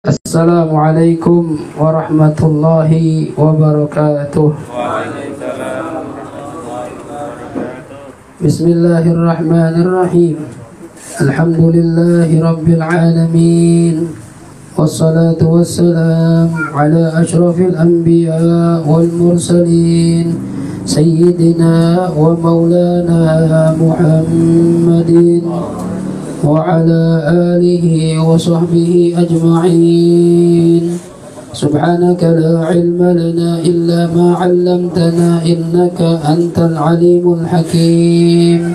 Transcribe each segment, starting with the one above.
Assalamualaikum warahmatullahi wabarakatuh. Bismillahirrahmanirrahim. Alhamdulillahi rabbil alamin. Wassalatu wassalam ala ashrafil anbiya wal mursalin Sayyidina wa maulana Muhammadin wa ala alihi wa sahbihi ajma'in. Subhanaka la ilma lana illa ma 'allamtana innaka antal alimul hakim.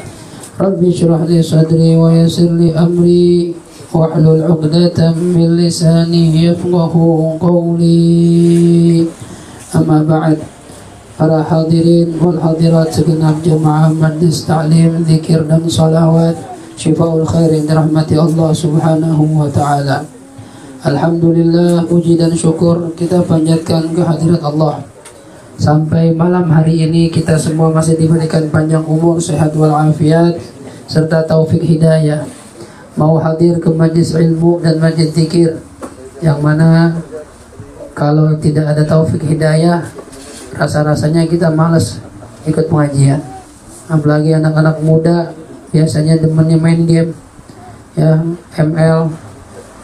Rabbi shrah li sadri wa yassir li amri wahlul 'uqdatam min lisani yafqahu qawli. Amma ba'd. Para hadirin wal hadirat segenap jemaah majlis ta'lim, zikir dan salawat Syifaul khairin dirahmati Allah subhanahu wa ta'ala. Alhamdulillah, puji dan syukur kita panjatkan kehadirat Allah. Sampai malam hari ini kita semua masih diberikan panjang umur, sehat walafiat, serta taufik hidayah. Mau hadir ke majlis ilmu dan majlis zikir, yang mana kalau tidak ada taufik hidayah, rasa-rasanya kita malas ikut pengajian. Apalagi anak-anak muda biasanya demennya main game, ya, ML,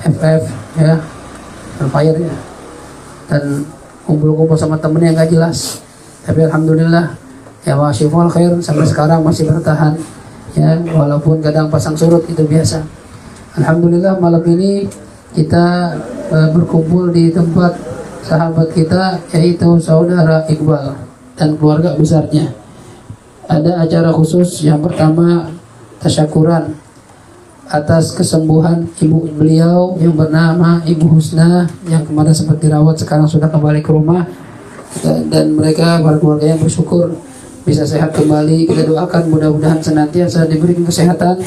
FF, ya, Free Fire, ya, dan kumpul-kumpul sama temennya nggak jelas. Tapi alhamdulillah, ya, masyaallah khair, sampai sekarang masih bertahan, ya, walaupun kadang pasang surut, itu biasa. Alhamdulillah, malam ini kita berkumpul di tempat sahabat kita, yaitu saudara Iqbal dan keluarga besarnya. Ada acara khusus. Yang pertama, tasyakuran atas kesembuhan ibu beliau yang bernama Ibu Husna, yang kemarin sempat dirawat, sekarang sudah kembali ke rumah, dan mereka para keluarga yang bersyukur bisa sehat kembali. Kita doakan mudah-mudahan senantiasa diberikan kesehatan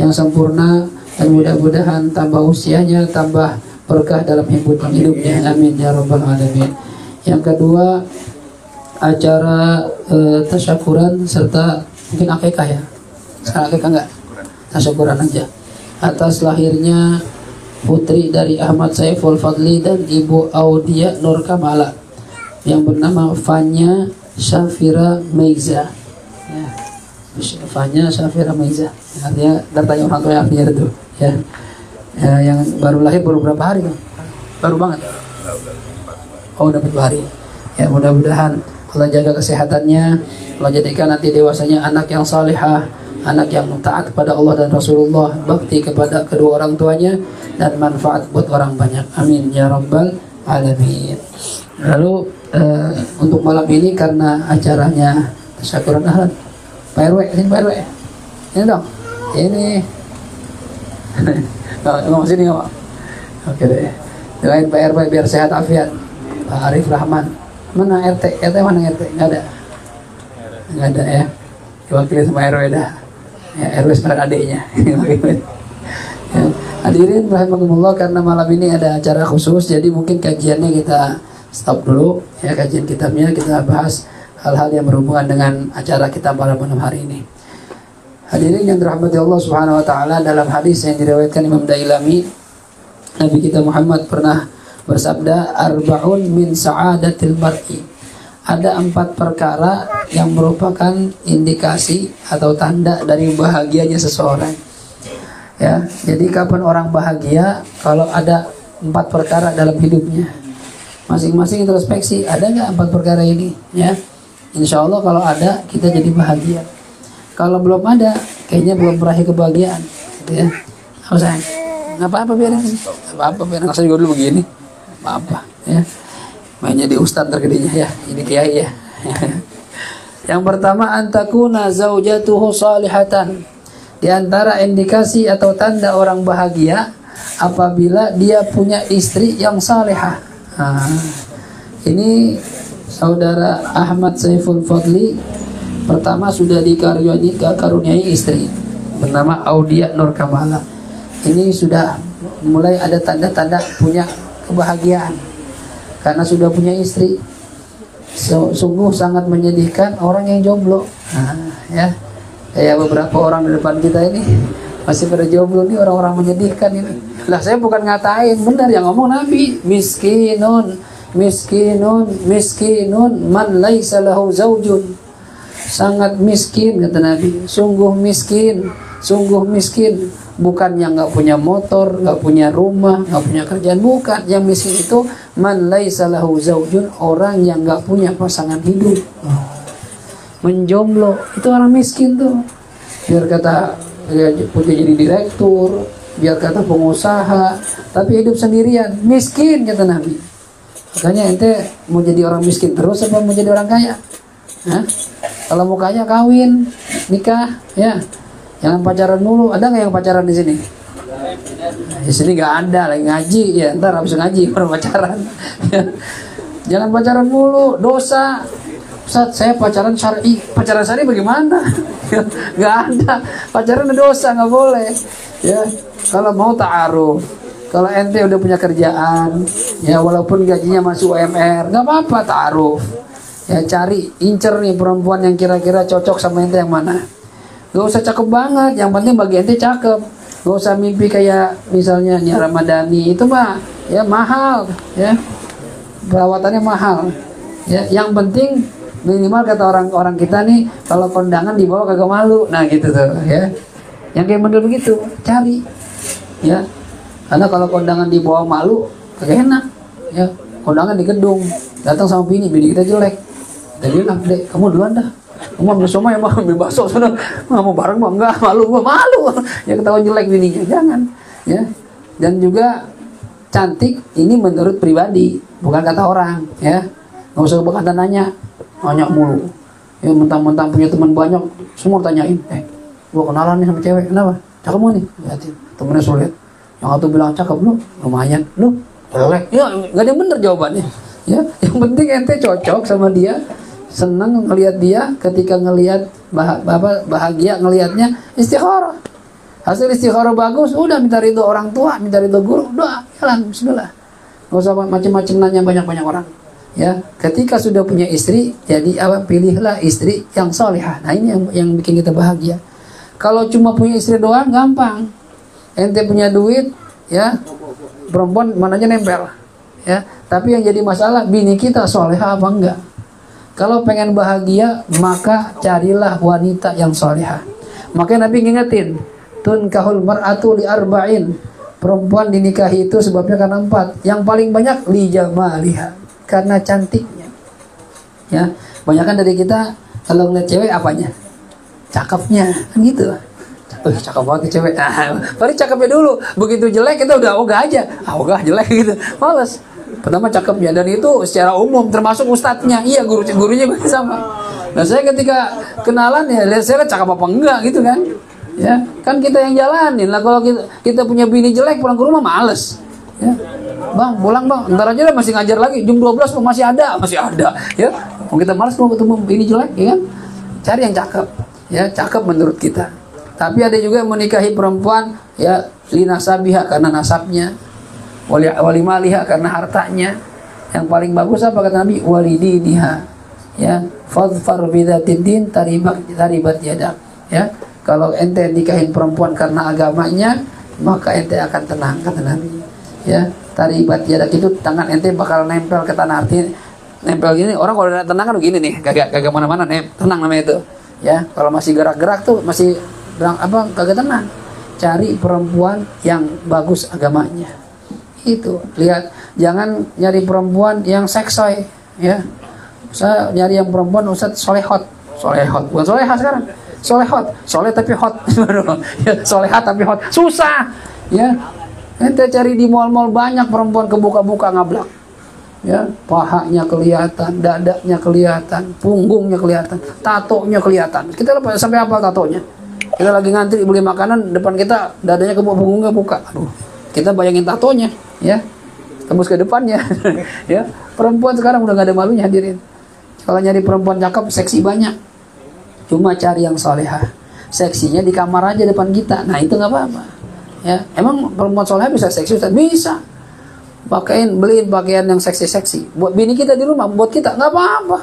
yang sempurna, dan mudah-mudahan tambah usianya, tambah berkah dalam hidupnya, amin ya rabbal alamin. Yang kedua, acara tasyakuran serta mungkin akikah, ya. Sekarang akikah enggak? Tasyakuran aja. Atas lahirnya putri dari Ahmad Saiful Fadli dan Ibu Audia Nur Kamala yang bernama Fanya Syafira Meiza, ya. Fanya Syafira Meiza, artinya datanya orang tua yang artinya itu, ya. Yang baru lahir baru berapa hari tuh? Baru banget. Oh, udah 4 hari. Ya, mudah-mudahan Allah jaga kesehatannya, Allah jadikan nanti dewasanya anak yang salihah, anak yang taat kepada Allah dan Rasulullah, bakti kepada kedua orang tuanya, dan manfaat buat orang banyak, amin ya rabbal alamin. Lalu untuk malam ini karena acaranya tasyakuran ahlan, Pak RW, ini Pak RW, ini dong, ini ngomong sini ngomong. Oke deh, doain Pak RW biar sehat afiat. Pak Arif Rahman, mana RT? RT mana RT? Nggak ada. Nggak ada, ya. Diwakili sama RW dah. Ya, RW sekarang adiknya. Ya. Hadirin rahimakumullah, karena malam ini ada acara khusus, jadi mungkin kajiannya kita stop dulu, ya, kajian kitabnya kita bahas hal-hal yang berhubungan dengan acara kita pada malam hari ini. Hadirin yang dirahmati Allah Subhanahu wa taala, dalam hadis yang diriwayatkan Imam Dailami, Nabi kita Muhammad pernah bersabda, arba'un min sa'adatil mar'i. Ada 4 perkara yang merupakan indikasi atau tanda dari bahagianya seseorang. Ya, jadi kapan orang bahagia? Kalau ada 4 perkara dalam hidupnya. Masing-masing introspeksi, ada nggak 4 perkara ini? Ya, insya Allah kalau ada, kita jadi bahagia. Kalau belum ada, kayaknya belum meraih kebahagiaan, gitu, ya. Apa sayang? Nggak apa-apa, biarin. Apa-apa, biarin. Saya juga dulu begini. Apa, ya. Mainnya di ustadz tergedenya, ya. Ini kiai, ya. Yang pertama, antakuna zaujatuhu salihatan. Di antara indikasi atau tanda orang bahagia apabila dia punya istri yang salihah. Nah, ini saudara Ahmad Saiful Fadli pertama sudah dikaruniai istri bernama Audia Nur Kamala. Ini sudah mulai ada tanda-tanda punya kebahagiaan karena sudah punya istri. Sungguh sangat menyedihkan orang yang jomblo. Nah, ya, kayak beberapa orang di depan kita ini Masih pada jomblo nih orang-orang menyedihkan ini. Lah saya bukan ngatain, benar yang ngomong Nabi. Miskinun, miskinun, miskinun man laisa lahu zaujun. Sangat miskin kata Nabi. Sungguh miskin, sungguh miskin. Bukan yang nggak punya motor, nggak punya rumah, nggak punya kerjaan, bukan. Yang miskin itu man laisa lahu zaujun, orang yang nggak punya pasangan hidup, menjomblo, itu orang miskin tuh. Biar kata ya, punya jadi direktur, biar kata pengusaha, tapi hidup sendirian, miskin kata Nabi. Makanya ente mau jadi orang miskin terus apa mau jadi orang kaya? Hah? Kalau mau kaya kawin, nikah, ya. Jangan pacaran dulu. Ada nggak yang pacaran di sini? Di sini nggak ada, lagi ngaji ya. Ntar habis ngaji baru pacaran. Jangan pacaran dulu, dosa. Ustaz, saya pacaran syar'i. Pacaran syar'i bagaimana? Nggak ada. Pacaran dosa, nggak boleh. Ya, kalau mau ta'aruf. Kalau ente udah punya kerjaan, ya walaupun gajinya masuk UMR, nggak apa-apa ta'aruf. Ya cari, incer nih perempuan yang kira-kira cocok sama ente yang mana. Gak usah cakep banget, yang penting bagi ente cakep. Gak usah mimpi kayak misalnya Nia Ramadhani, itu mah ya mahal, ya perawatannya mahal. Ya, yang penting minimal kata orang-orang kita nih, kalau kondangan dibawa kagak malu, nah gitu tuh, ya. Yang kayak bener begitu, cari, ya. Karena kalau kondangan dibawa malu, kagak enak, ya. Kondangan di gedung, datang sama bini kita jelek, kita bilang dek, kamu duluan dah. Kamu ambil somai, ya, ambil bakso sana. Nggak mau bareng mah enggak, malu. Ya ketahuan jelek bininya, jangan. Ya. Dan juga cantik ini menurut pribadi, bukan kata orang, ya. Nggak usah berkata nanya mulu. Ya mentang-mentang punya teman banyak, semua tanyain, gua kenalan nih sama cewek, kenapa? Cakep mau nih, lihatin. Temennya sulit. Yang satu bilang cakep, lu lumayan, lu jelek. Ya nggak ada yang bener jawabannya. Ya, yang penting ente cocok sama dia. Senang ngelihat dia, ketika ngelihat bahagia ngelihatnya, istikharah. Hasil istikharah bagus, udah minta ridho orang tua, minta ridho guru, doa, jalan, bismillah. Nggak usah macam-macam nanya banyak-banyak orang. Ya, ketika sudah punya istri, jadi pilihlah istri yang salihah. Nah ini yang bikin kita bahagia. Kalau cuma punya istri doang, gampang. Ente punya duit, ya perempuan mananya nempel, ya. Tapi yang jadi masalah, bini kita salihah apa enggak? Kalau pengen bahagia, maka carilah wanita yang salihah. Makanya Nabi ngingetin, tunkahul mar'atu li arba'in. Perempuan dinikahi itu sebabnya karena 4. Yang paling banyak li jamaliha, karena cantiknya. Ya, banyakan dari kita kalau ngeliat cewek apanya? Cakepnya, kan gitu. Cakep banget cewek. Paling cakepnya dulu. Begitu jelek kita udah ogah aja. Ogah jelek gitu. Males. Pertama cakepnya, dan itu secara umum termasuk ustadznya, iya gurunya sama. Nah saya ketika kenalan ya lihat saya cakep apa enggak gitu kan, ya kan kita yang jalanin lah. Kalau kita punya bini jelek pulang ke rumah males, ya bang pulang bang, ntar aja lah masih ngajar lagi jam 12 masih ada, ya kalau kita males mau ketemu bini jelek, ya kan cari yang cakep, ya cakep menurut kita. Tapi ada juga yang menikahi perempuan ya linasabiha karena nasabnya, wali maliha karena hartanya. Yang paling bagus apa kata Nabi? Walidiniha, ya fadfar bidzatid din taribat yadak. Ya kalau ente nikahin perempuan karena agamanya, maka ente akan tenang kata Nabi. Ya taribat yadak itu tangan ente bakal nempel ke tanah. Artinya nempel gini, orang kalau tenang kan begini nih, kagak mana-mana nih, tenang namanya itu. Ya kalau masih gerak-gerak tuh masih kagak tenang. Cari perempuan yang bagus agamanya. Itu lihat, jangan nyari perempuan yang seksoy, ya. Saya nyari yang perempuan Ustaz solehot, bukan soleha sekarang, soleh tapi hot, ya, solehat tapi hot, susah, ya. Ente cari di mall-mall banyak perempuan kebuka-buka ngablak, ya, pahanya kelihatan, dadanya kelihatan, punggungnya kelihatan, tatonya kelihatan. Kita sampai apa tatonya? Kita lagi ngantri beli makanan, depan kita dadanya kebuka, punggungnya buka, aduh. Kita bayangin tatonya, ya, tembus ke depannya. Ya, perempuan sekarang udah gak ada malunya hadirin. Kalau nyari perempuan cakep, seksi banyak. Cuma cari yang solehah. Seksinya di kamar aja depan kita. Nah itu nggak apa-apa. Ya, emang perempuan solehah bisa seksi? Bisa. Beliin pakaian yang seksi-seksi. Buat bini kita di rumah, buat kita nggak apa-apa.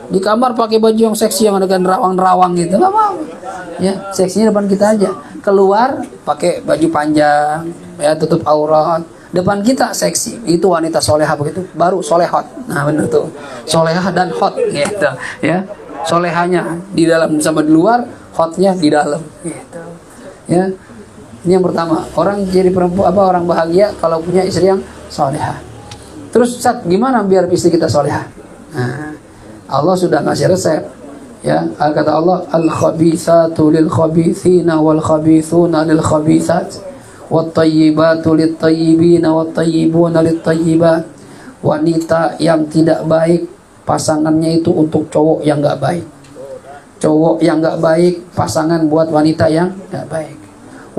Di kamar pakai baju yang seksi yang ada nerawang-nerawang gitu, nggak mau. Ya, seksinya depan kita aja. Keluar pakai baju panjang, ya tutup aurat. Depan kita seksi, itu wanita solehah begitu, baru solehot. Nah benar tuh, solehah dan hot gitu, ya. Solehahnya di dalam sama di luar, hotnya di dalam gitu. Ya. Ini yang pertama, orang jadi perempuan orang bahagia kalau punya istri yang solehah. Terus Ustaz, gimana biar istri kita solehah? Nah, Allah sudah ngasih resep. Ya, kata Allah, al-khabithatu lil-khabithina wal-khabithuna lil-khabithat wat-tayyibatu lit-tayyibina wat-tayyibuna lit-tayyibat. Wanita yang tidak baik pasangannya itu untuk cowok yang enggak baik. Cowok yang enggak baik pasangan buat wanita yang enggak baik.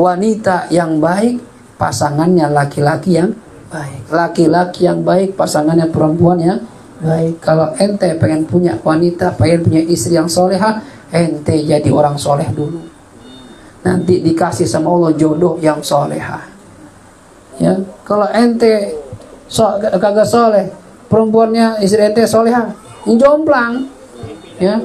Wanita yang baik pasangannya laki-laki yang baik. Laki-laki yang baik pasangannya perempuan yang baik. Kalau ente pengen punya wanita, pengen punya istri yang solehah, ente jadi orang soleh dulu. Nanti dikasih sama Allah jodoh yang solehah. Ya, kalau ente kagak soleh, perempuannya istri ente solehah, ini jomplang. Ya,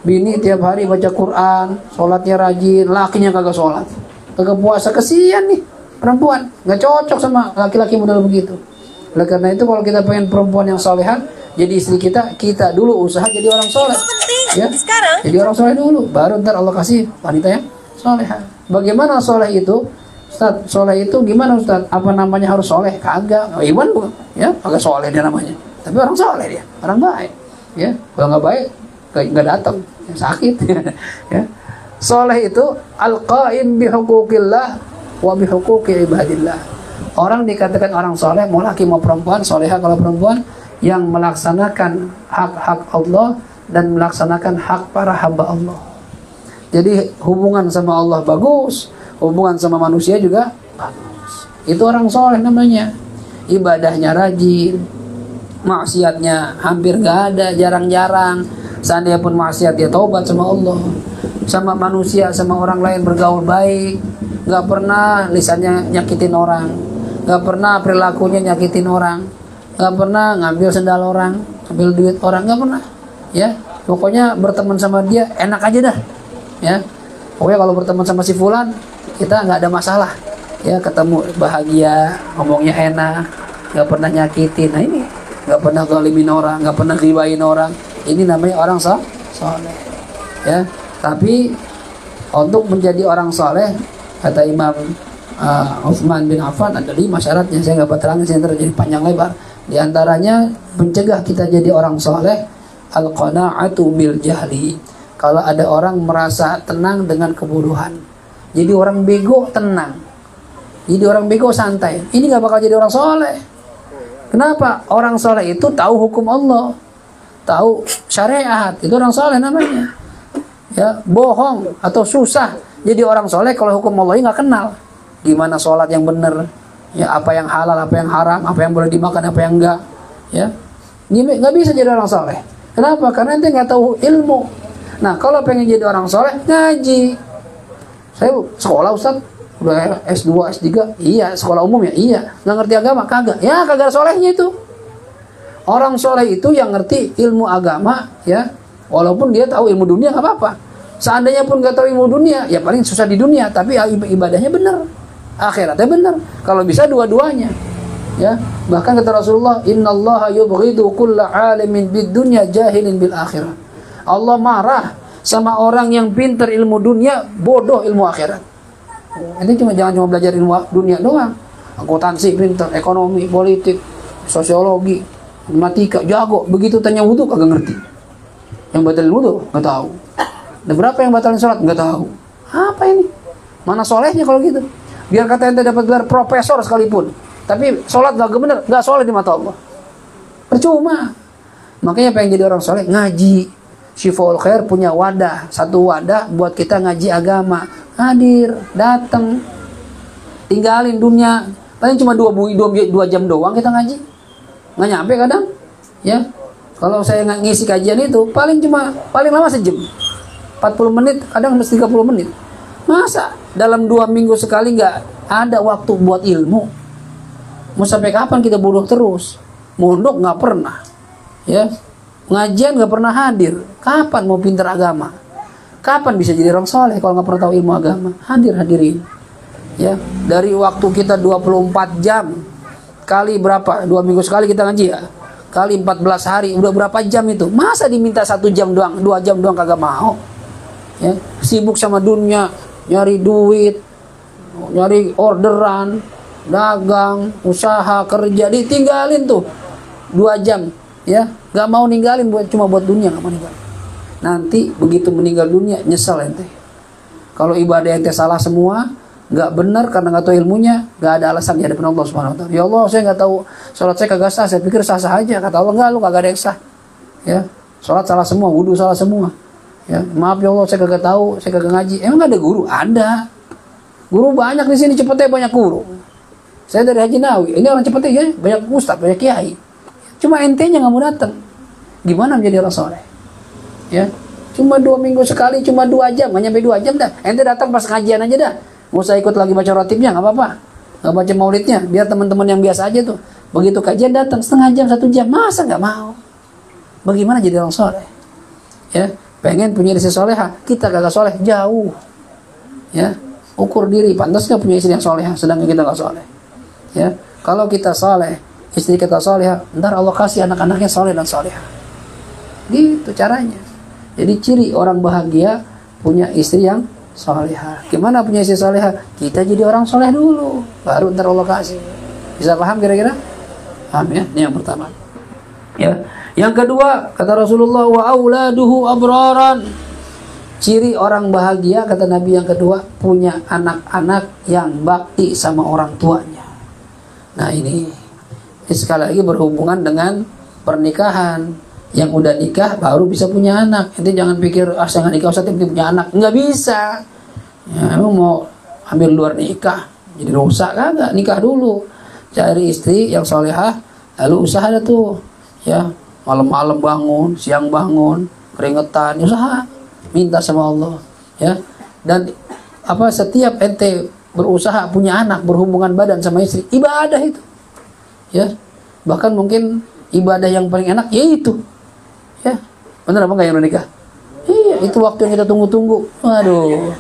bini tiap hari baca Quran, sholatnya rajin, lakinya kagak sholat, kagak puasa, kesian nih perempuan, nggak cocok sama laki-laki model begitu. Oleh karena itu kalau kita pengen perempuan yang solehah, jadi istri kita dulu usaha jadi orang soleh. Ya, jadi orang soleh dulu, baru ntar Allah kasih wanita yang solehah. Bagaimana soleh itu? Ustaz, soleh itu gimana Ustaz? Apa namanya harus soleh? Kagak. Oh, Iwan bukan? Ya, kagak soleh dia namanya. Tapi orang soleh dia, orang baik. Ya, kalau nggak baik, nggak datang, ya, sakit. Ya. Soleh itu al-qaim bihuquqillah wa bihuquqi ibadillah. Orang dikatakan orang soleh, mau laki mau perempuan, solehah kalau perempuan yang melaksanakan hak-hak Allah dan melaksanakan hak para hamba Allah. Jadi hubungan sama Allah bagus, hubungan sama manusia juga bagus. Itu orang soleh namanya. Ibadahnya rajin, maksiatnya hampir nggak ada, jarang-jarang. Seandainya pun maksiat dia taubat sama Allah, sama manusia, sama orang lain bergaul baik, nggak pernah lisannya nyakitin orang, nggak pernah perilakunya nyakitin orang, nggak pernah ngambil sendal orang, ngambil duit orang, nggak pernah. Ya, pokoknya berteman sama dia enak aja dah. Ya, pokoknya kalau berteman sama si fulan kita nggak ada masalah. Ya, ketemu bahagia, ngomongnya enak, nggak pernah nyakitin. Nah ini nggak pernah zalimin orang, nggak pernah ribain orang. Ini namanya orang soleh. Ya, tapi untuk menjadi orang soleh kata Imam Utsman bin Affan ada 5 syaratnya. Saya nggak terangin, saya terjadi panjang lebar. Di antaranya mencegah kita jadi orang soleh, al-qana'atu bil jahli. Kalau ada orang merasa tenang dengan kebodohan, jadi orang bego tenang, jadi orang bego santai, ini gak bakal jadi orang soleh. Kenapa? Orang soleh itu tahu hukum Allah, tahu syariat, itu orang soleh namanya. Ya, bohong atau susah jadi orang soleh kalau hukum Allah nggak kenal. Gimana sholat yang benar, ya, apa yang halal, apa yang haram, apa yang boleh dimakan, apa yang enggak. Ya, nggak bisa jadi orang soleh. Kenapa? Karena ente nggak tahu ilmu. Nah, kalau pengen jadi orang soleh, ngaji. Saya sekolah Ustaz, udah S2, S3, iya. Sekolah umum ya, iya. Nggak ngerti agama, kagak. Ya, kagak solehnya itu. Orang soleh itu yang ngerti ilmu agama, ya. Walaupun dia tahu ilmu dunia, nggak apa-apa. Seandainya pun nggak tahu ilmu dunia, ya paling susah di dunia. Tapi ibadahnya benar, akhiratnya benar. Kalau bisa dua-duanya. Ya, bahkan kata Rasulullah, innallaha yubghidu kulla alimin bid dunya jahilin bil akhirah. Allah marah sama orang yang pintar ilmu dunia, bodoh ilmu akhirat. Ini jangan cuma belajar ilmu dunia doang. Akuntansi pintar, ekonomi, politik, sosiologi, matematika jago. Begitu tanya wudu kagak ngerti. Yang batalin wudu nggak tahu. Dan berapa yang batalin sholat nggak tahu. Apa ini? Mana solehnya kalau gitu? Biar kata ente dapat gelar profesor sekalipun, tapi sholat nggak bener, nggak soleh di mata Allah. Percuma. Makanya pengen jadi orang soleh ngaji. Syiful Khair punya wadah, satu wadah buat kita ngaji agama. Hadir, datang, tinggalin dunia. Paling cuma 2 jam doang kita ngaji, nggak nyampe kadang. Ya, kalau saya nggak ngisi kajian itu paling lama sejam, 40 menit, kadang mesti 30 menit. Masa dalam 2 minggu sekali nggak ada waktu buat ilmu? Mau sampai kapan kita bodoh terus? Mondok nggak pernah, ya. Pengajian nggak pernah hadir. Kapan mau pinter agama? Kapan bisa jadi orang soleh kalau nggak pernah tahu ilmu agama? Hadirin. Ya, dari waktu kita 24 jam kali berapa? 2 minggu sekali kita ngaji ya. Kali 14 hari, udah berapa jam itu? Masa diminta 1 jam doang, 2 jam doang kagak mau? Ya, sibuk sama dunia, nyari duit, nyari orderan, dagang, usaha, kerja, ditinggalin tuh 2 jam, ya, nggak mau ninggalin cuma buat dunia, nggak mau ninggalin. Nanti begitu meninggal dunia nyesel ente. Kalau ibadah ente salah semua, nggak benar karena nggak tahu ilmunya, nggak ada alasan di hadapan Allah Subhanahu Wa Taala. Ya Allah, saya nggak tahu, sholat saya kagak sah, saya pikir sah-sah aja. Kata Allah, nggak, lu kagak ada yang sah. Ya, sholat salah semua, wudhu salah semua. Ya, maaf ya Allah, saya kagak tahu, saya kagak ngaji. Emang nggak ada guru? Ada. Guru banyak di sini, Cepete banyak guru. Saya dari Haji Nawi, ini orang Cepete ya, banyak ustaz, banyak kiai. Cuma ente-nya nggak mau datang. Gimana menjadi orang soleh? Ya, cuma 2 minggu sekali, cuma 2 jam, nggak nyampe 2 jam dah. Ente datang pas kajian aja dah. Nggak usah ikut lagi baca rotibnya, nggak apa-apa. Nggak baca maulidnya, biar teman-teman yang biasa aja tuh. Begitu kajian datang setengah jam, 1 jam, masa nggak mau? Bagaimana jadi orang soleh? Ya, pengen punya istri soleha, kita kagak soleh, jauh. Ya, ukur diri, pantas nggak punya istri yang soleha, sedangkan kita nggak soleh. Ya, kalau kita soleh, istri kita soleha, ntar Allah kasih anak-anaknya soleh dan soleha. Gitu caranya. Jadi ciri orang bahagia punya istri yang soleha. Gimana punya istri soleha? Kita jadi orang soleh dulu, baru ntar Allah kasih. Bisa paham kira-kira? Paham ya? Ini yang pertama. Ya. Yang kedua, kata Rasulullah, wa auladuhu abraran. Ciri orang bahagia, kata Nabi yang kedua, punya anak-anak yang bakti sama orang tuanya. Nah ini sekali lagi berhubungan dengan pernikahan. Yang udah nikah baru bisa punya anak. Nanti jangan pikir saya nggak nikah usah tiba-tiba punya anak. Nggak bisa. Ya, emang mau ambil luar nikah jadi rusak kagak? Nikah dulu, cari istri yang solehah, lalu usaha dah tuh. Ya, malam-malam bangun, siang bangun, keringetan, usaha, minta sama Allah. Ya, dan setiap ente berusaha punya anak, berhubungan badan sama istri, ibadah itu. Ya, bahkan mungkin ibadah yang paling enak yaitu. Ya, bener apa nggak yang nikah? Iya, itu waktu yang kita tunggu-tunggu. Waduh,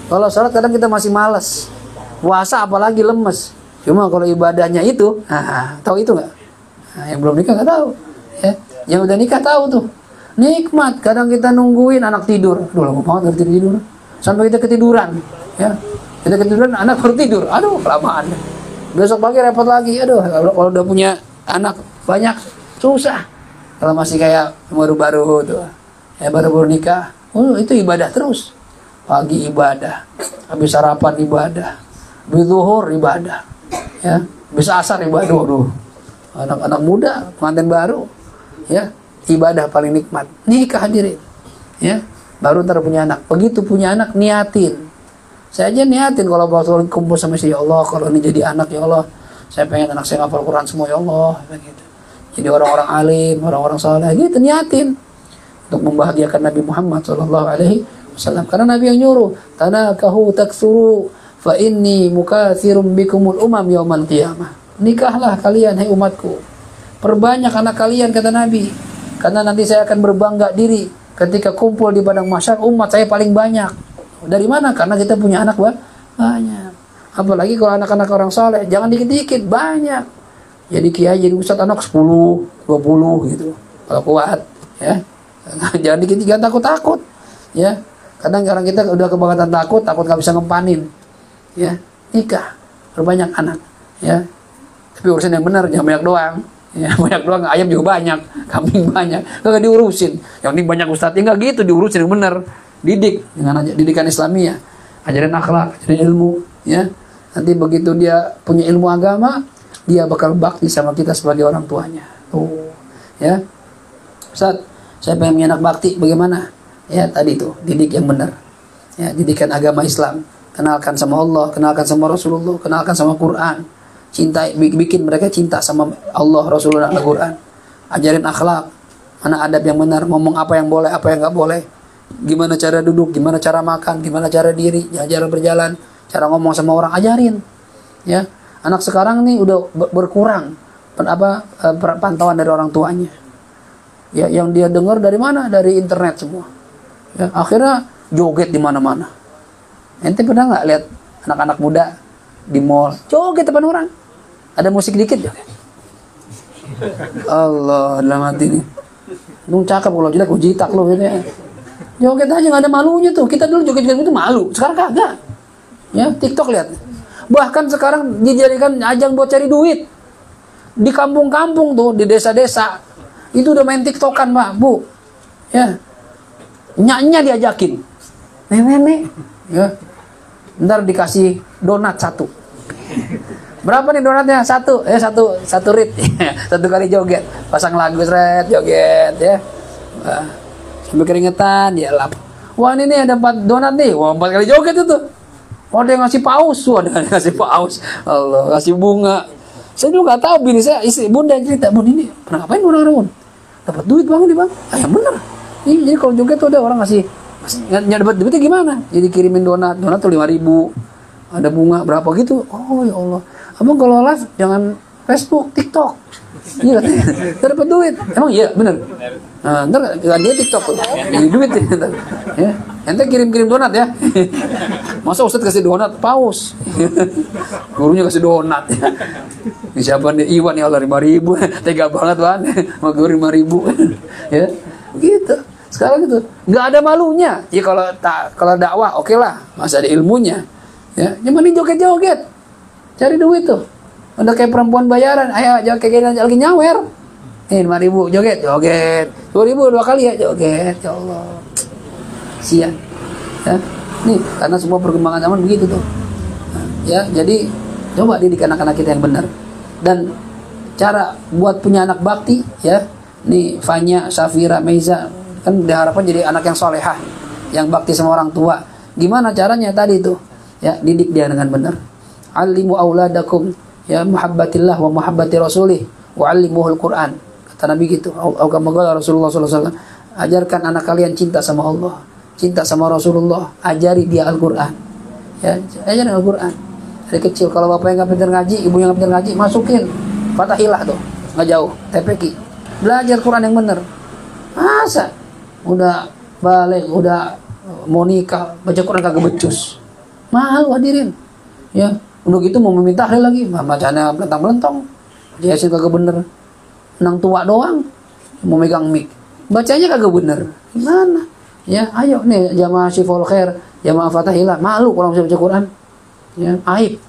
kalau sholat kadang kita masih malas, puasa apalagi lemes. Cuma kalau ibadahnya itu, tahu itu nggak? Nah, yang belum nikah nggak tahu. Ya, yang udah nikah tahu tuh. Nikmat. Kadang kita nungguin anak tidur. Aduh, lama banget tidur. Sampai kita ketiduran. Ya, kita ketiduran, anak baru tidur. Aduh, kelamaan. Besok pagi repot lagi. Aduh, kalau udah punya anak banyak susah. Kalau masih kayak baru-baru tuh, ya baru-baru nikah, itu ibadah terus. Pagi ibadah, habis sarapan ibadah, habis zuhur ibadah, ya, habis asar ibadah. Aduh, anak-anak muda, pengantin baru, ya, ibadah paling nikmat. Nikah hadirin, ya, baru ntar punya anak. Begitu punya anak, niatin. Saya aja niatin kalau bakal kumpul sama si ya Allah, kalau ini jadi anak ya Allah, saya pengen anak saya ngapal Quran semua ya Allah, begitu. Jadi orang-orang alim, orang-orang saleh, gitu niatin untuk membahagiakan Nabi Muhammad SAW. Karena Nabi yang nyuruh, tanakahu taksuru, fa inni mukatsirum bikumul umam yaumal qiyamah. Nikahlah kalian, hai umatku. Perbanyak anak kalian, kata Nabi. Karena nanti saya akan berbangga diri ketika kumpul di padang mahsyar, umat saya paling banyak. Dari mana? Karena kita punya anak banyak. Apalagi kalau anak-anak orang saleh, jangan dikit-dikit, banyak. Jadi kiai jadi ustadz anak 10, 20 gitu. Kalau kuat, ya. Jangan dikit-dikit takut-takut, ya. Kadang orang kita udah kebangetan takut nggak bisa ngempanin. Ya, nikah, berbanyak anak, ya. Tapi urusan yang benar, jangan banyak doang. Ya, banyak doang, ayam juga banyak, kambing banyak, kagak diurusin. Yang ini banyak ustadznya nggak gitu, diurusin yang benar. Didik dengan didikan Islamiyah, ajarin akhlak, ajarin ilmu, ya. Nanti begitu dia punya ilmu agama, dia bakal bakti sama kita sebagai orang tuanya. Tuh, ya. Ustaz, saya pengen punya anak bakti, bagaimana? Ya, tadi tuh, didik yang benar. Ya, didikan agama Islam. Kenalkan sama Allah, kenalkan sama Rasulullah, kenalkan sama Quran. Cinta, bikin mereka cinta sama Allah, Rasulullah, dan Al-Quran. Ajarin akhlak, mana adab yang benar, ngomong apa yang boleh, apa yang nggak boleh. Gimana cara duduk, gimana cara makan, gimana cara diri, cara berjalan, cara ngomong sama orang, ajarin. Ya. Anak sekarang nih udah berkurang pantauan dari orang tuanya. Ya, yang dia dengar dari mana? Dari internet semua. Ya, akhirnya joget di mana-mana. Ente pernah nggak lihat anak-anak muda di mall joget depan orang? Ada musik dikit joget. Allah, dalam hati nih. Lu cakep kalau jelek gue jitak lo gitu ya. Joget aja nggak ada malunya tuh. Kita dulu joget-joget itu malu, sekarang kagak. Ya, TikTok lihat. Bahkan sekarang dijadikan ajang buat cari duit. Di kampung-kampung tuh, di desa-desa itu udah main TikTokan, Pak, Bu. Ya. Nyanyinya diajakin. Nenek, ya. Ntar dikasih donat 1. Berapa nih donatnya? 1. Satu rit. 1 kali joget. Pasang lagu seret, joget ya. Sampai keringetan, ya lap. Wah, ini nih ada 4 donat nih. Wah, 4 kali joget itu. Wah, ada yang ngasih paus. Wah, ada yang ngasih paus. Allah, ngasih bunga. Saya juga nggak tahu, bini saya, istri bunda cerita, Bun ini pernah ngapain orang-orang? Dapat duit bang, nih bang. Ah, yang bener. Jadi kalau joget tuh ada orang ngasih dapat duitnya gimana? Jadi kirimin donat tuh 5.000. Ada bunga berapa gitu. Oh ya Allah. Abang kalau live jangan Facebook, TikTok. Iya, kita dapat duit. Emang iya, bener. Nah, ntar dia TikTok tuh, jadi duit ya. Ente kirim-kirim donat ya. Masa Ustadz kasih donat paus? Gurunya kasih donat. Ini siapa nih? Iwan ya Allah 5.000. Tega banget Wan. Mau guru 5.000. Ya, gitu. Sekarang gitu, nggak ada malunya. Ya kalau dakwah oke lah, masih ada ilmunya. Ya, cuma ini joget-joget, cari duit tuh. Udah kayak perempuan bayaran, ayo joget kayak lagi nyawer. 5.000 joget, 10.000 2 kali ya joget, ya Allah. Sian. Ya, nih karena semua perkembangan zaman begitu tuh. Ya, jadi coba didik anak-anak kita yang benar. Dan cara buat punya anak bakti, ya. Nih Fanya, Safira, Meiza kan diharapkan jadi anak yang solehah, yang bakti sama orang tua. Gimana caranya tadi tuh? Ya, didik dia dengan benar. Alimu auladakum ya muhabbatillah wa muhabbati rasulih wa alimuhul Quran. Kata Nabi gitu. Rasulullah sallallahu alaihi wasallam, ajarkan anak kalian cinta sama Allah, cinta sama Rasulullah, ajari dia Al-Qur'an. Ya, ajarin Al-Qur'an. Dari kecil kalau bapaknya enggak pintar ngaji, ibunya enggak pintar ngaji, masukin Fathahilah tuh, enggak jauh, TPQ. Belajar Quran yang benar. Masa udah balik, udah mau nikah, baca Quran kagak becus. Malu hadirin. Ya, udah gitu mau meminta tahlil lagi, bacanya melentang-melentong. Yasin kagak bener. Nang tua doang mau megang mic. Bacanya kagak bener. Gimana? Ya, ayo nih jamaah Syiful Khair, jamaah Fathahilah, malu kalau bisa baca Quran. Ya, aib.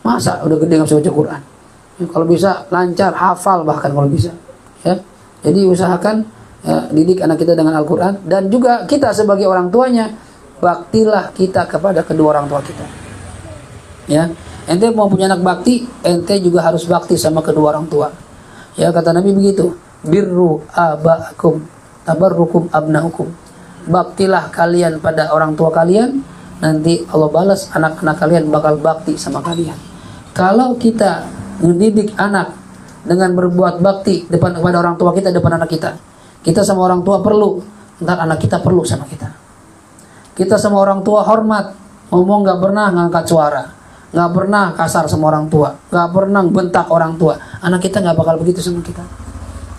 Masa udah gede enggak bisa baca Quran? Ya, kalau bisa lancar, hafal bahkan kalau bisa. Ya. Jadi usahakan ya, didik anak kita dengan Al-Quran. Dan juga kita sebagai orang tuanya, baktilah kita kepada kedua orang tua kita. Ya, ente mau punya anak bakti, ente juga harus bakti sama kedua orang tua. Ya, kata Nabi begitu, birru aba'akum tabarrukum abna'ukum. Baktilah kalian pada orang tua kalian, nanti Allah balas anak-anak kalian bakal bakti sama kalian. Kalau kita mendidik anak dengan berbuat bakti depan kepada orang tua kita, depan anak kita, kita sama orang tua perlu, ntar anak kita perlu sama kita. Kita sama orang tua hormat, ngomong nggak pernah ngangkat suara, nggak pernah kasar sama orang tua, nggak pernah bentak orang tua. Anak kita nggak bakal begitu sama kita.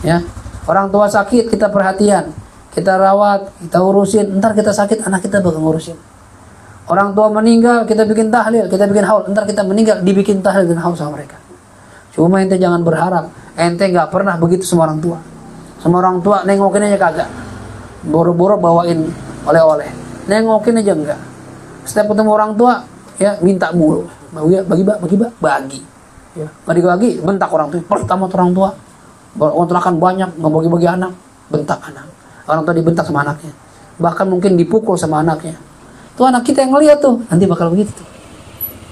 Ya, orang tua sakit kita perhatian, kita rawat, kita urusin. Ntar kita sakit, anak kita bakal ngurusin. Orang tua meninggal, kita bikin tahlil, kita bikin haul. Ntar kita meninggal, dibikin tahlil dan haul sama mereka. Cuma ente jangan berharap, ente nggak pernah begitu sama orang tua. Sama orang tua nengokin aja kagak, boro-boro bawain oleh-oleh, nengokin aja enggak. Setiap ketemu orang tua, ya minta mulu, bagi. Ya, nggak dibagi, bentak orang tua. Pertama orang tua, kontrakan banyak, nggak bagi-bagi anak, bentak anak. Orang tua dibentak sama anaknya, bahkan mungkin dipukul sama anaknya. Tuh anak kita yang ngeliat tuh, nanti bakal begitu tuh.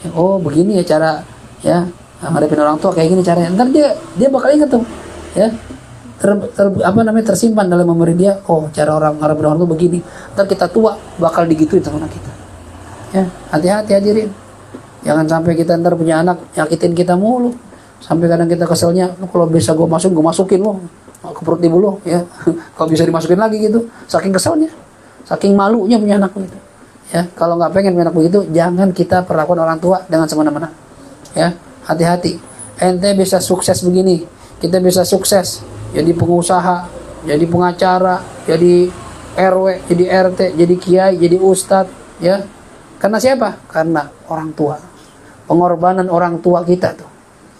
Ya, oh begini ya cara, ya ngadepin orang tua kayak gini caranya. Ntar dia bakal inget tuh, ya. Tersimpan dalam memori dia. Oh, cara orang ngadepin orang tua begini. Ntar kita tua bakal digituin sama anak kita. Ya, hati-hati hadirin. Jangan sampai kita ntar punya anak nyakitin kita mulu. Sampai kadang kita keselnya, kalau bisa gue masukin lo ke perut ibu lo, ya. Kalau bisa dimasukin lagi gitu. Saking keselnya, saking malunya punya anak begitu. Ya, kalau nggak pengen punya anak begitu, jangan kita perlakukan orang tua dengan semena-mena. Ya. Hati-hati, ente bisa sukses begini, kita bisa sukses jadi pengusaha, jadi pengacara, jadi RW, jadi RT, jadi kiai, jadi ustadz, ya. Karena siapa? Karena orang tua. Pengorbanan orang tua kita tuh.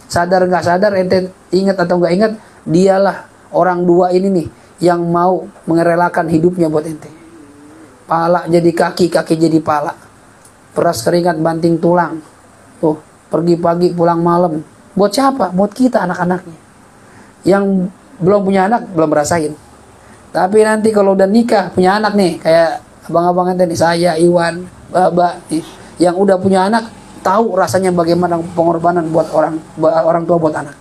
Sadar nggak sadar, ente ingat atau nggak ingat, dialah orang dua ini nih yang mau mengerelakan hidupnya buat ente. Pala jadi kaki, kaki jadi pala. Peras keringat banting tulang. Tuh, pergi pagi pulang malam. Buat siapa? Buat kita anak-anaknya. Yang belum punya anak belum merasain. Tapi nanti kalau udah nikah punya anak nih, kayak abang-abang ente nih, saya, Iwan, Baba nih, yang udah punya anak tahu rasanya bagaimana pengorbanan buat orang tua buat anak.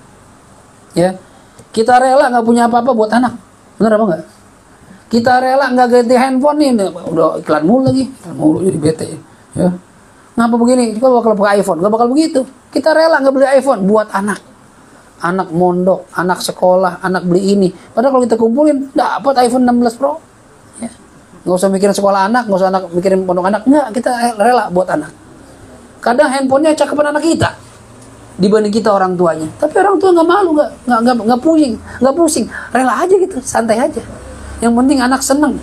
Ya, kita rela nggak punya apa-apa buat anak, bener apa nggak? Kita rela nggak ganti handphone nih, udah iklan mulu lagi, iklan mulu jadi bete. Ya, ngapa begini? Kalau bakal pakai iPhone, nggak bakal begitu. Kita rela nggak beli iPhone buat anak. Anak mondok, anak sekolah, anak beli ini. Padahal kalau kita kumpulin, dapat iPhone 16 Pro. Ya. Nggak usah mikirin sekolah anak, nggak usah mikirin pondok anak. Nggak, kita rela buat anak. Kadang handphonenya cakepan anak kita dibanding kita orang tuanya. Tapi orang tua nggak malu, nggak pusing, rela aja gitu, santai aja. Yang penting anak seneng,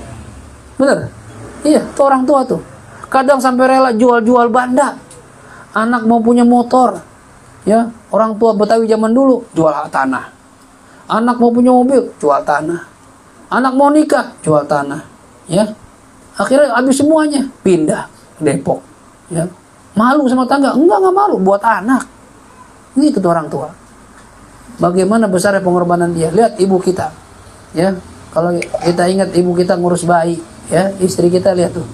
bener? Iya, tuh orang tua tuh. Kadang sampai rela jual-jual banda. Anak mau punya motor, ya, orang tua Betawi zaman dulu jual tanah. Anak mau punya mobil, jual tanah. Anak mau nikah, jual tanah, ya. Akhirnya habis semuanya, pindah ke Depok, ya. Malu sama tangga? Enggak malu, buat anak. Gitu tuh orang tua. Bagaimana besarnya pengorbanan dia. Lihat ibu kita, ya. Kalau kita ingat ibu kita ngurus bayi, ya, istri kita lihat tuh,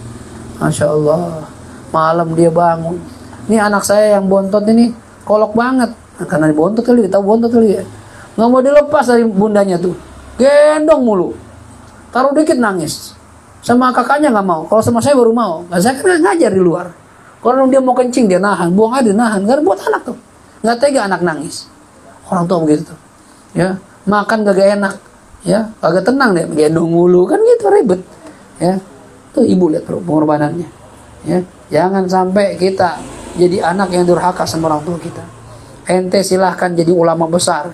Masya Allah, malam dia bangun. Ini anak saya yang bontot ini kolok banget, karena bontot kali, tahu bontot kali ya, nggak mau dilepas dari bundanya tuh, gendong mulu, taruh dikit nangis, sama kakaknya nggak mau, kalau sama saya baru mau. Nah, saya kan ngajar di luar, kalau dia mau kencing dia nahan, buang air dia nahan, karena buat anak tuh, nggak tega anak nangis. Orang tua begitu tuh, ya, makan gak enak, ya, agak tenang deh, gendong mulu, kan gitu ribet, ya. Tuh ibu lihat pengorbanannya, ya. Jangan sampai kita jadi anak yang durhaka sama orang tua kita. Ente silahkan jadi ulama besar,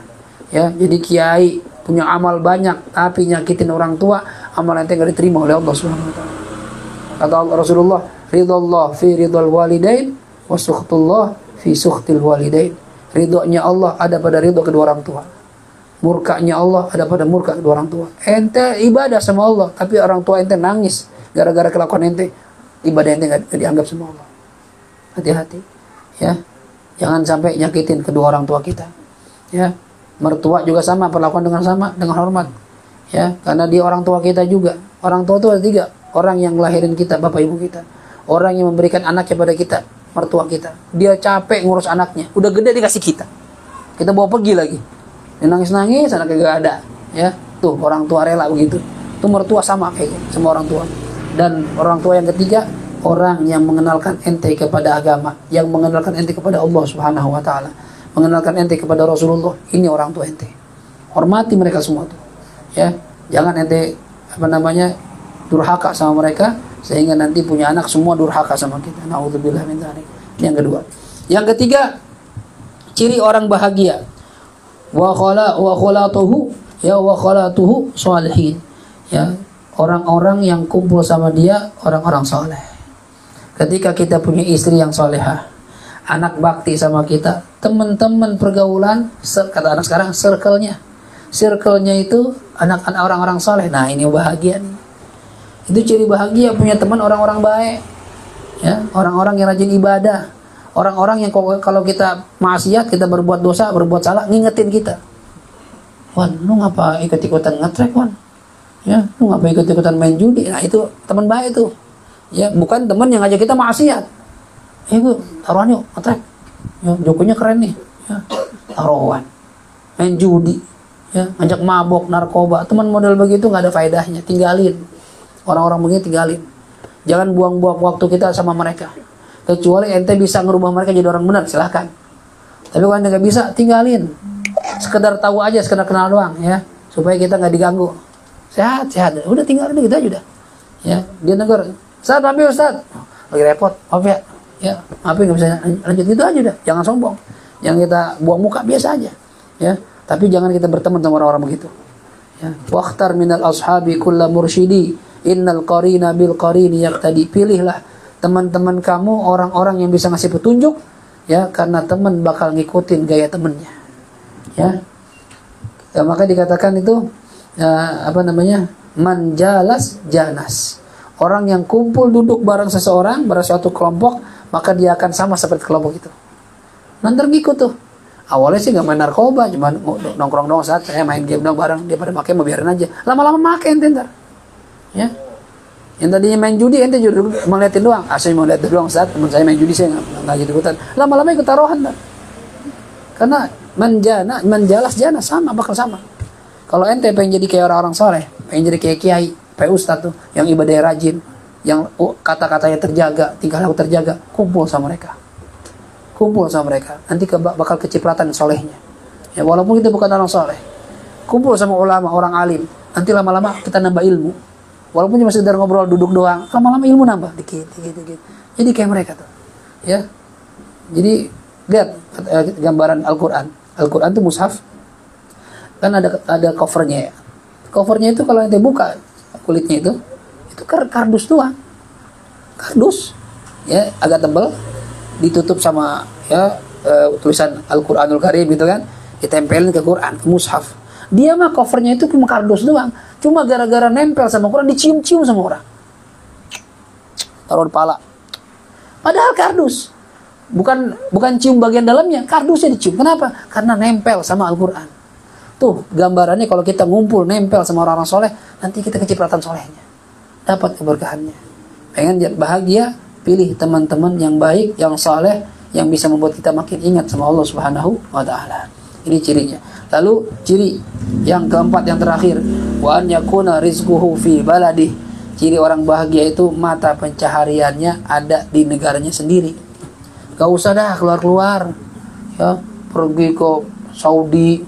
ya, jadi kiai, punya amal banyak, tapi nyakitin orang tua, amal ente nggak diterima oleh Allah Subhanahu Wa Taala. Kata Allah Rasulullah, ridallah fi ridal walidain, wa sukhtullah fi sukhtil walidain. Ridhonya Allah ada pada ridho kedua orang tua. Murkanya Allah ada pada murka kedua orang tua. Ente ibadah sama Allah, tapi orang tua ente nangis gara-gara kelakuan ente, ibadah ente nggak dianggap sama Allah. Hati-hati, ya, jangan sampai nyakitin kedua orang tua kita, ya. Mertua juga sama, perlakuan dengan sama, dengan hormat, ya, karena dia orang tua kita juga. Orang tua itu ada tiga, orang yang ngelahirin kita, bapak ibu kita, orang yang memberikan anaknya pada kita, mertua kita. Dia capek ngurus anaknya, udah gede dikasih kita bawa pergi lagi, dia nangis-nangis, anaknya gak ada, ya. Tuh orang tua rela begitu. Tuh mertua sama kayak gitu, sama orang tua. Dan orang tua yang ketiga, orang yang mengenalkan ente kepada agama, yang mengenalkan ente kepada Allah Subhanahu Wa Taala, mengenalkan ente kepada Rasulullah. Ini orang tua ente. Hormati mereka semua tuh, ya. Jangan ente durhaka sama mereka sehingga nanti punya anak semua durhaka sama kita. Nauzubillah min dzalik. Yang kedua. Yang ketiga, ciri orang bahagia. Wa khalatuhu shalihin. Ya, orang-orang yang kumpul sama dia orang-orang soleh. Ketika kita punya istri yang solehah, anak bakti sama kita, teman-teman pergaulan, kata anak sekarang, circle-nya itu anak-anak orang-orang soleh. Nah, ini bahagia nih. Itu ciri bahagia, punya teman orang-orang baik, ya, orang-orang yang rajin ibadah, orang-orang yang kalau kita maksiat, kita berbuat dosa, berbuat salah, ngingetin kita. Wan, lu ngapa ikut-ikutan ngetrek, Wan? Ya, lu ngapa ikut-ikutan main judi? Nah, itu teman baik tuh. Ya, bukan teman yang ngajak kita maksiat. Gue taruhan yuk, ngetrek. Ya, jokonya keren nih. Ya, taruhan. Main judi. Ya, ngajak mabok, narkoba. Teman model begitu nggak ada faedahnya. Tinggalin. Orang-orang begini tinggalin. Jangan buang-buang waktu kita sama mereka. Kecuali ente bisa ngerubah mereka jadi orang benar, silahkan. Tapi kalau ente nggak bisa, tinggalin. Sekedar tahu aja, sekedar kenal doang, ya. Supaya kita nggak diganggu. Sehat. Udah tinggalin gitu aja udah. Ya, dia negur. Ustaz, tapi Ustaz. Lagi repot, maaf ya. Ya, maaf nggak bisa lanjut gitu aja udah. Jangan sombong. Jangan kita buang muka, biasa aja. Ya, tapi jangan kita berteman sama orang-orang begitu. Ya, waqtar minal ashabi kulla mursyidi innal qarina bil qarini yaqtadi. Pilihlah teman-teman kamu orang-orang yang bisa ngasih petunjuk, ya, karena teman bakal ngikutin gaya temennya. Ya. Ya, maka dikatakan itu man jalas janas. Orang yang kumpul duduk bareng seseorang, bareng suatu kelompok, maka dia akan sama seperti kelompok itu. Nanti ngikut tuh. Awalnya sih gak main narkoba, cuma nongkrong doang, saat saya main game doang bareng, dia pada pakai, mau biarin aja. Lama-lama pakai ente ntar. Ya. Yang tadinya main judi, ente judi ngeliatin doang. Saya mau lihat doang, saat teman saya main judi, saya nggak jadi ikutan. Lama-lama ikut taruhan ntar. Karena menjalas jana sama, bakal sama. Kalau ente pengen jadi kayak orang-orang soleh, pengen jadi kayak kiai, kayak ustaz tuh, yang ibadahnya rajin, yang kata-katanya terjaga, tingkah laku terjaga, kumpul sama mereka. Kumpul sama mereka, nanti bakal kecipratan solehnya. Ya, walaupun kita bukan orang soleh, kumpul sama ulama, orang alim, nanti lama-lama kita nambah ilmu. Walaupun cuma sekedar ngobrol, duduk doang, lama-lama ilmu nambah, dikit. Jadi kayak mereka tuh, ya. Jadi lihat gambaran Al-Quran. Al-Quran itu mushaf, kan ada covernya ya. Covernya itu kalau ente buka kulitnya itu kardus doang, kardus, ya, agak tebal, ditutup sama ya tulisan Al-Quranul Karim gitu kan, ditempelin ke Quran, ke mushaf. Dia mah covernya itu cuma kardus doang, cuma gara-gara nempel sama Quran dicium-cium sama orang, taruh di pala. Padahal kardus, bukan cium bagian dalamnya, kardusnya dicium. Kenapa? Karena nempel sama Al-Quran. Tuh gambarannya kalau kita ngumpul nempel sama orang-orang soleh, nanti kita kecipratan solehnya, dapat keberkahannya. Pengen bahagia, pilih teman-teman yang baik, yang soleh, yang bisa membuat kita makin ingat sama Allah Subhanahu wa Ta'ala. Ini cirinya. Lalu ciri yang keempat, yang terakhir, wa an yakuna rizquhu fi baladih. Ciri orang bahagia itu mata pencahariannya ada di negaranya sendiri. Gak usah dah keluar-keluar, ya, pergi ke Saudi,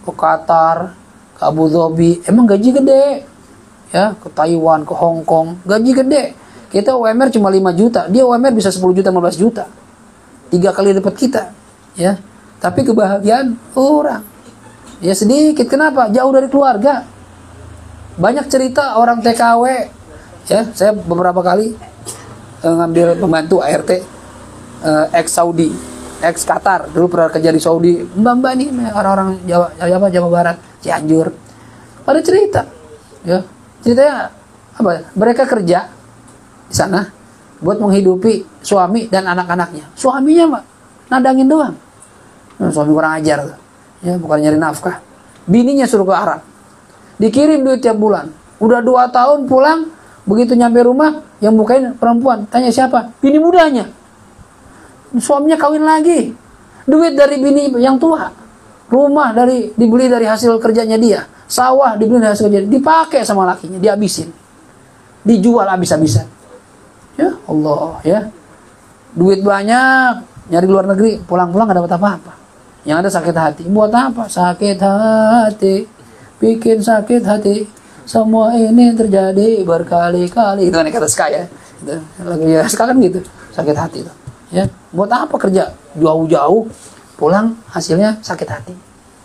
ke Qatar, ke Abu Dhabi, emang gaji gede, ya, ke Taiwan, ke Hong Kong, gaji gede. Kita UMR cuma 5 juta, dia UMR bisa 10 juta, 15 juta, 3 kali dapat kita, ya. Tapi kebahagiaan orang, ya, sedikit. Kenapa? Jauh dari keluarga. Banyak cerita orang TKW, ya. Saya beberapa kali ngambil pembantu ART, ex Saudi, ex Qatar, dulu pernah kerja di Saudi. Mbak nih orang-orang Jawa Barat, Cianjur, pada cerita, ya, ceritanya apa? Mereka kerja di sana buat menghidupi suami dan anak-anaknya. Suaminya mah nadangin doang. Suami kurang ajar tuh, ya, bukan nyari nafkah. Bininya suruh ke Arab, dikirim duit tiap bulan. Udah 2 tahun pulang, begitu nyampe rumah yang bukain perempuan. Tanya siapa? Bini mudanya. Suaminya kawin lagi, duit dari bini yang tua, rumah dibeli dari hasil kerjanya dia, sawah dibeli dari hasil kerjanya, dipakai sama lakinya, dihabisin, dijual habis-habisan. Ya Allah, ya, duit banyak, nyari luar negeri, pulang-pulang gak dapat apa-apa, yang ada sakit hati. Buat apa? Sakit hati, bikin sakit hati, semua ini terjadi berkali-kali. Itu kan kata Sky, ya, itu lagunya Sky kan gitu, sakit hati itu. Ya, buat apa kerja jauh-jauh, pulang hasilnya sakit hati.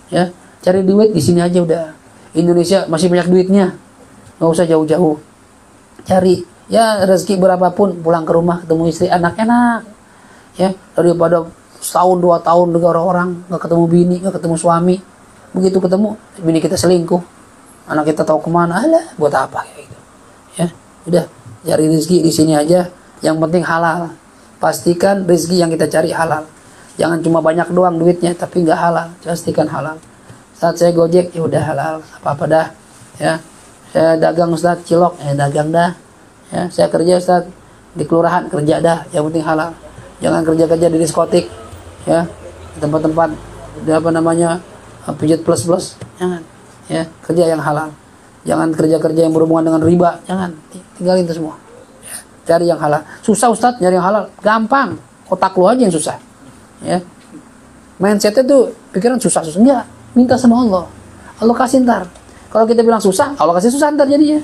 Ya, cari duit di sini aja udah. Indonesia masih banyak duitnya, nggak usah jauh-jauh. Cari, ya, rezeki berapapun, pulang ke rumah ketemu istri, anak enak. Ya, daripada setahun 2 tahun dengan orang nggak ketemu bini, nggak ketemu suami. Begitu ketemu, bini kita selingkuh, anak kita tahu kemana, alah, buat apa kayak gitu. Ya, udah, cari rezeki di sini aja. Yang penting halal. Pastikan rezeki yang kita cari halal. Jangan cuma banyak doang duitnya tapi nggak halal. Pastikan halal. Saat saya Gojek, ya udah halal, apa-apa dah. Ya, saya dagang Ustaz cilok, ya dagang dah. Ya, saya kerja Ustaz di kelurahan, kerja dah. Yang penting halal. Jangan kerja-kerja di diskotik, ya, di tempat-tempat pijat plus-plus. Jangan. Ya, kerja yang halal. Jangan kerja-kerja yang berhubungan dengan riba. Jangan. Tinggalin itu semua. Cari yang halal. Susah Ustaz nyari yang halal? Gampang. Otak lu aja yang susah. Ya. Mindsetnya tuh pikiran susah-susah. Enggak. Minta sama Allah. Allah kasih ntar. Kalau kita bilang susah, Allah kasih susah ntar jadinya.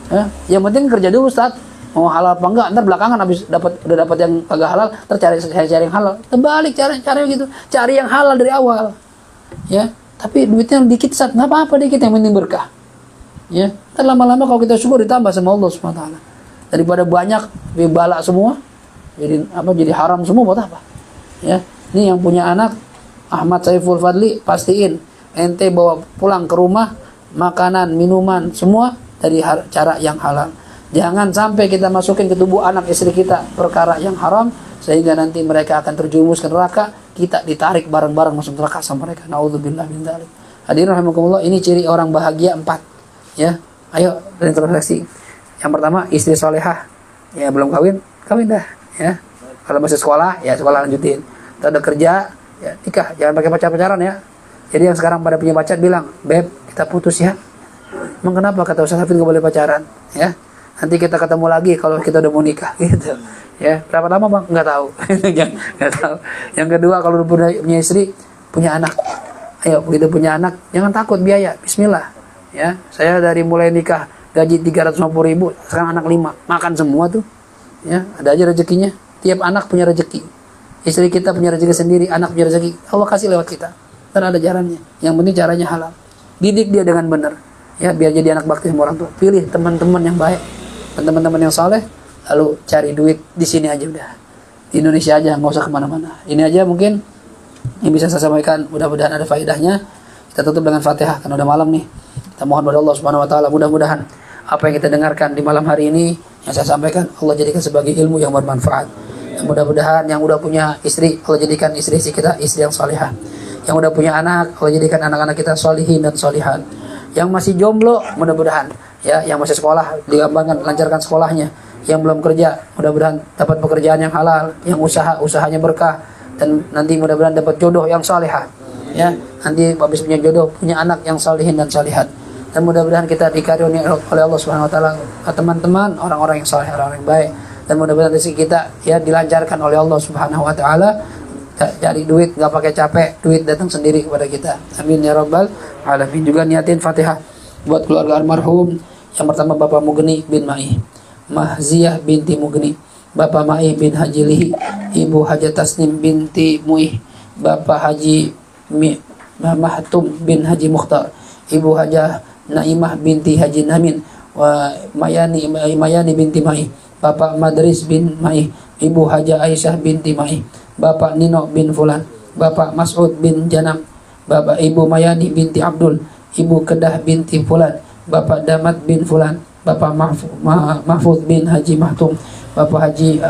Ya. Yang penting kerja dulu Ustaz. Mau halal apa enggak? Ntar belakangan habis udah dapat yang agak halal, ntar cari yang halal. Terbalik cari gitu. Cari yang halal dari awal. Ya. Tapi duitnya yang dikit Ustaz. Enggak apa-apa dikit, yang penting berkah. Ya, dan lama-lama kalau kita syukur ditambah sama Allah Subhanahu wa taala. Daripada banyak balak semua, jadi haram semua buat apa? Ya, ini yang punya anak Ahmad Saiful Fadli, pastiin ente bawa pulang ke rumah makanan, minuman semua dari cara yang halal. Jangan sampai kita masukin ke tubuh anak istri kita perkara yang haram sehingga nanti mereka akan terjerumus ke neraka, kita ditarik bareng-bareng masuk neraka sama mereka. Nauzubillah min dzalik. Hadirin rahimakumullah, ini ciri orang bahagia 4. Ya, ayo introspeksi. Yang pertama, istri solehah. Ya, belum kawin dah. Ya, kalau masih sekolah, ya sekolah lanjutin. Kalau udah kerja, ya nikah. Jangan pakai pacar-pacaran ya. Jadi yang sekarang pada punya pacar bilang, beb, kita putus ya. Emang kenapa kata Ustaz Hafid nggak boleh pacaran? Ya, nanti kita ketemu lagi kalau kita udah mau nikah. Gitu. Ya, berapa lama bang? Nggak tahu. Nggak tahu. Yang kedua, kalau udah punya istri, punya anak. Ayo, begitu punya anak, jangan takut biaya. Bismillah. Ya, saya dari mulai nikah gaji 350.000, sekarang anak 5, makan semua tuh. Ya, ada aja rezekinya. Tiap anak punya rezeki. Istri kita punya rezeki sendiri, anak punya rezeki. Allah kasih lewat kita. Dan ada jalannya. Yang penting caranya halal. Didik dia dengan benar. Ya, biar jadi anak bakti sama orang tua. Pilih teman-teman yang baik, teman-teman yang saleh, lalu cari duit di sini aja udah. Di Indonesia aja, nggak usah kemana-mana. Ini aja mungkin yang bisa saya sampaikan. Mudah-mudahan ada faedahnya. Kita tutup dengan Fatihah karena udah malam nih. Kita mohon kepada Allah Subhanahu wa taala, mudah-mudahan apa yang kita dengarkan di malam hari ini yang saya sampaikan Allah jadikan sebagai ilmu yang bermanfaat. Dan mudah-mudahan yang udah punya istri, Allah jadikan istri kita istri yang salihah. Yang udah punya anak, Allah jadikan anak-anak kita sholihin dan sholihat. Yang masih jomblo, mudah-mudahan ya, yang masih sekolah digampangkan lancarkan sekolahnya. Yang belum kerja, mudah-mudahan dapat pekerjaan yang halal, yang usahanya berkah, dan nanti mudah-mudahan dapat jodoh yang salihah. Ya, nanti habis punya jodoh, punya anak yang salihin dan salihat. Dan mudah-mudahan kita dikaruniai oleh Allah Subhanahu wa taala teman-teman orang-orang yang saleh, orang-orang yang baik. Dan mudah-mudahan rezeki kita ya dilancarkan oleh Allah Subhanahu wa taala. Cari duit enggak pakai capek, duit datang sendiri kepada kita. Amin ya rabbal alamin. Juga niatin Fatihah buat keluarga almarhum. Yang pertama Bapak Mugni bin Mai, Mahziah binti Mugni, Bapak Mai bin Haji Lihi, Ibu Haja Tasnim binti Muih, Bapak Haji Mahtum bin Haji Mukhtar, Ibu Haja Naimah binti Haji Namin, wa Mayani binti Mai, Bapak Madris bin Mai, Ibu Haja Aisyah binti Mai, Bapak Nino bin Fulan, Bapak Mas'ud bin Janam, Bapak Ibu Mayani binti Abdul, Ibu Kedah binti Fulan, Bapak Damat bin Fulan, Bapak Mahfud bin Haji Mahtum, Bapak Haji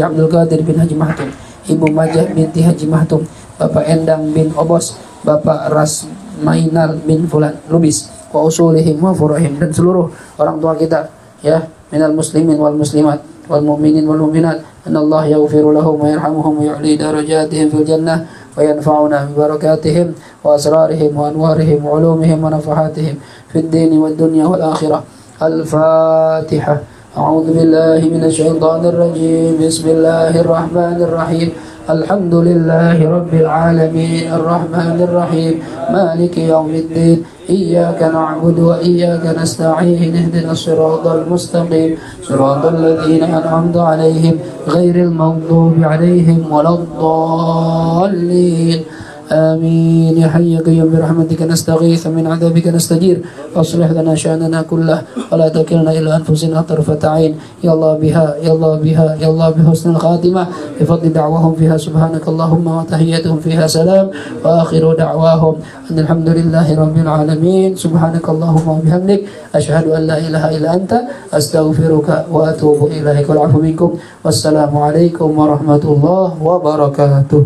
Abdul Qadir bin Haji Mahtum, Ibu Majah binti Haji Mahtum, Bapak Endang bin Obos, Bapak Rasmainal bin Fulan Lubis, wa usulihim wa furahim, dan seluruh orang tua kita ya, minal muslimin wal muslimat wal mu'minin wal mu'minat, anallah yaghfiru lahum wa yarhamuhum wa yu'li darajatihim fil jannah wa yanfa'una bi barakatihim wa asrarihim wa anwarihim wa ulumihim wa nafahatihim fid din wad dunya wal akhirah. Al-Fatihah. A'udzu billahi minasy syaithanir rajim. Bismillahirrahmanirrahim. الحمد لله رب العالمين الرحمن الرحيم مالك يوم الدين إياك نعبد وإياك نستعين اهدنا الصراط المستقيم صراط الذين أنعمت عليهم غير المغضوب عليهم ولا الضالين آمين يا حي يا قيوم برحمتك نستغيث من عذابك نستجير أصلح لنا شأننا كله ولا تكلنا إلى أنفسنا طرفة عين يا الله بها يا الله بها يا الله بحسن الخاتمة بفضل دعواهم فيها سبحانك اللهم وتحياتهم فيها سلام وآخر دعواهم أن الحمد لله رب العالمين سبحانك اللهم وبحمدك أشهد أن لا إله إلا أنت أستغفرك وأتوب إليك والعفو منكم والسلام عليكم ورحمة الله وبركاته.